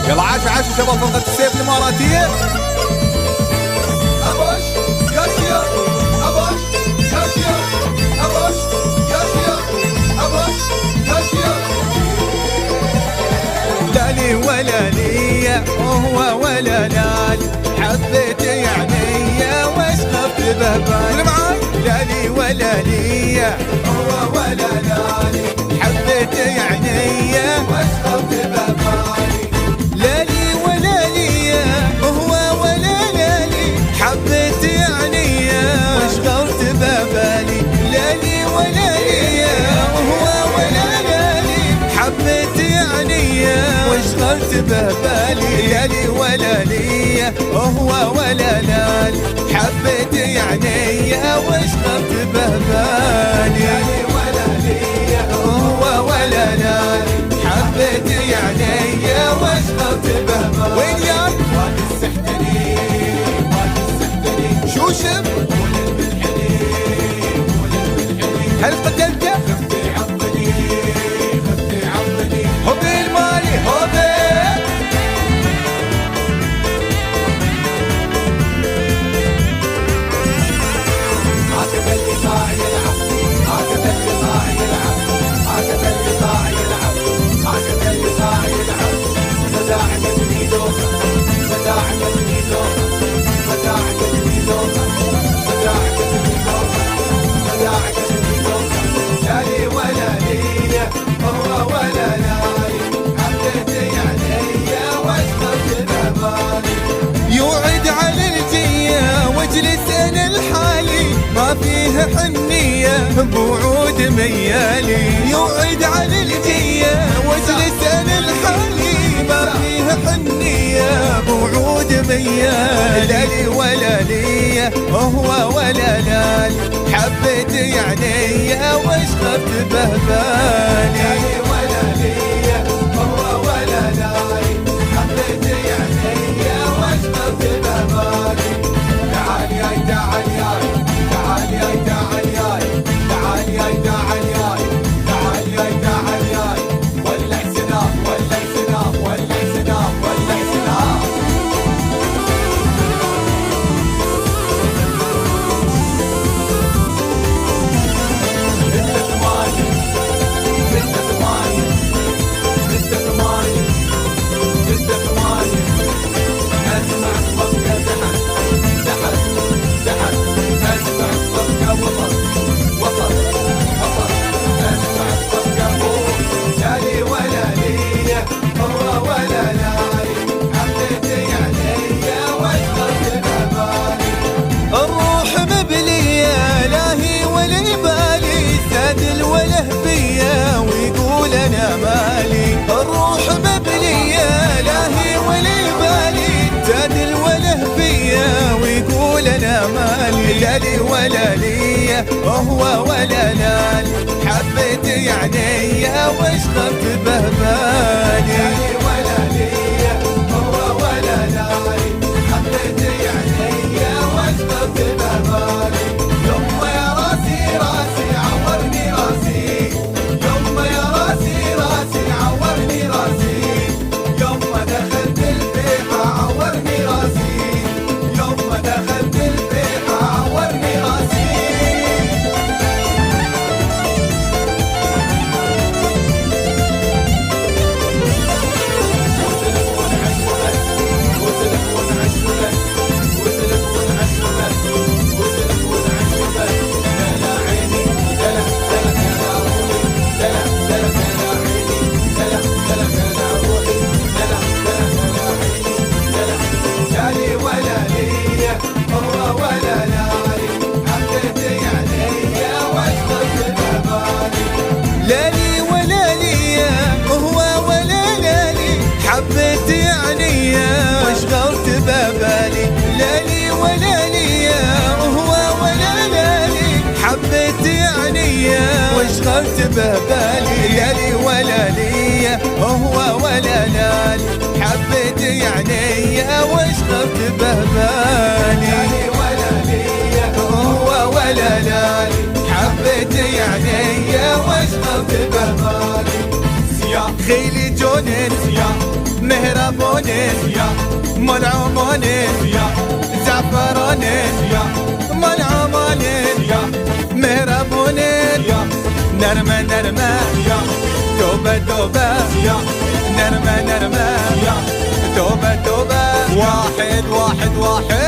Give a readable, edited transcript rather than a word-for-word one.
يلا عاش شباب فرقة السيف الإماراتية. أبوش ياشيا أبوش ياشيا أبوش ياشيا أبوش ياشيا. لا لي ولا لي وهو ولا لالي، حبيت يعني واشغلت بهبالي. لا لي ولا لي هو ولا لالي، حبيت يعني واشغلت بهبالي. لا لي ولا لي هو ولا لالي، حبيت يعني واشغلت بهبالي. لا لي ولا لي هو ولا لالي، حبيت يعني واشغلت بهبالي. لا لي ولا لي هو ولا لالي، حبيت يعني واشغلت بهبالي. ولا لي هو ولا لالي، حبيت يعني واشغلت بهبالي. وين يا ما تسحتني ما تسحتني شوشب ولد بالحليب ولد بالحليب. هل قتلته؟ خفتي عضني خفتي عضني. هوبي المالي هوبي. عاتب اللي طاع يلعب عاتب اللي طاع يلعب عاتب اللي طاع يلعب عاتب اللي طاع يلعب. مداعبتني دوخة مداعبتني دوخة مداعبتني دوخة مداعبتني دوخة مداعبتني دوخة. لا لي ولا لي هو ولا لالي، حبيت يعني واشغلت بهبالي. يوعد على الجية واجلس انا لحالي، ما فيها حنية بوعود ميالي. يوعد على الجية واجلس انا لحالي، ما فيها حنية بوعود ميالي. لا لي ولا لي هو ولا لالي، حبيت يعني واشغلت بهبالي. ولا لي هو ولا لالي، حبيت يعني واشغلت بهبالي. تعال ياي تعال ياي تعال ياي تعال ياي تعال ياي تعال ياي تعال ياي تعال ياي. ولع سناف ولع سناف ولع سناف ولع سناف. ستة ثمانية ستة ثمانية ستة ثمانية ستة ثمانية. اسمع الصفقة زحف زحف زحف. اسمع الصفقة وصل وصل وصل. اسمع الصفقة فوق. لا لي ولا لي هو ولا لالي، حبيت يعني واشغلت بهبالي. الروح مبلية لاهي ولا بالي، سادل وله بيا ويقول انا مالي. الروح مبلية لاهي ولا بالي، سادل وله بيا ويقول انا مالي. لا لي ولا لي هو ولا لالي، حبيت يعني واشغلت بهبالي. ولا لي هو ولا لالي، حبيت يعني واشغلت بهبالي. يما يا راسي راسي عورني راسي، يما يا راسي راسي عورني راسي. يما دخلت البيحة عورني راسي، يما دخلت البيحة عورني راسي. وتلفون عشرة وتلفون عشرة وتلفون عشرة وتلفون عشرة. دلع عيني دلع دلع دلع روحي دلع دلع دلع عيني دلع دلع دلع روحي دلع دلع دلع عيني دلع. لا لي ولا لي هو ولا لالي، حبيت يعني واشغلت بهبالي. لا لي ولا لي هو ولا لالي، حبيت يعني واشغلت بهبالي. لا لي ولا لي هو ولا لالي، حبيت يعني واشغلت بهبالي. لا لي ولا لي هو ولا لالي، حبيت يعني واشغلت بهبالي. ولا لي هو ولا لالي، حبيت يعني واشغلت بهبالي. سياق خيلي جونن سياق مهربونين يا ملعوبونين يا زعفرانين يا ملعوبونين يا مهربونين يا نرمة نرمة يا توبة توبة يا نرمة نرمة يا توبة توبة واحد واحد واحد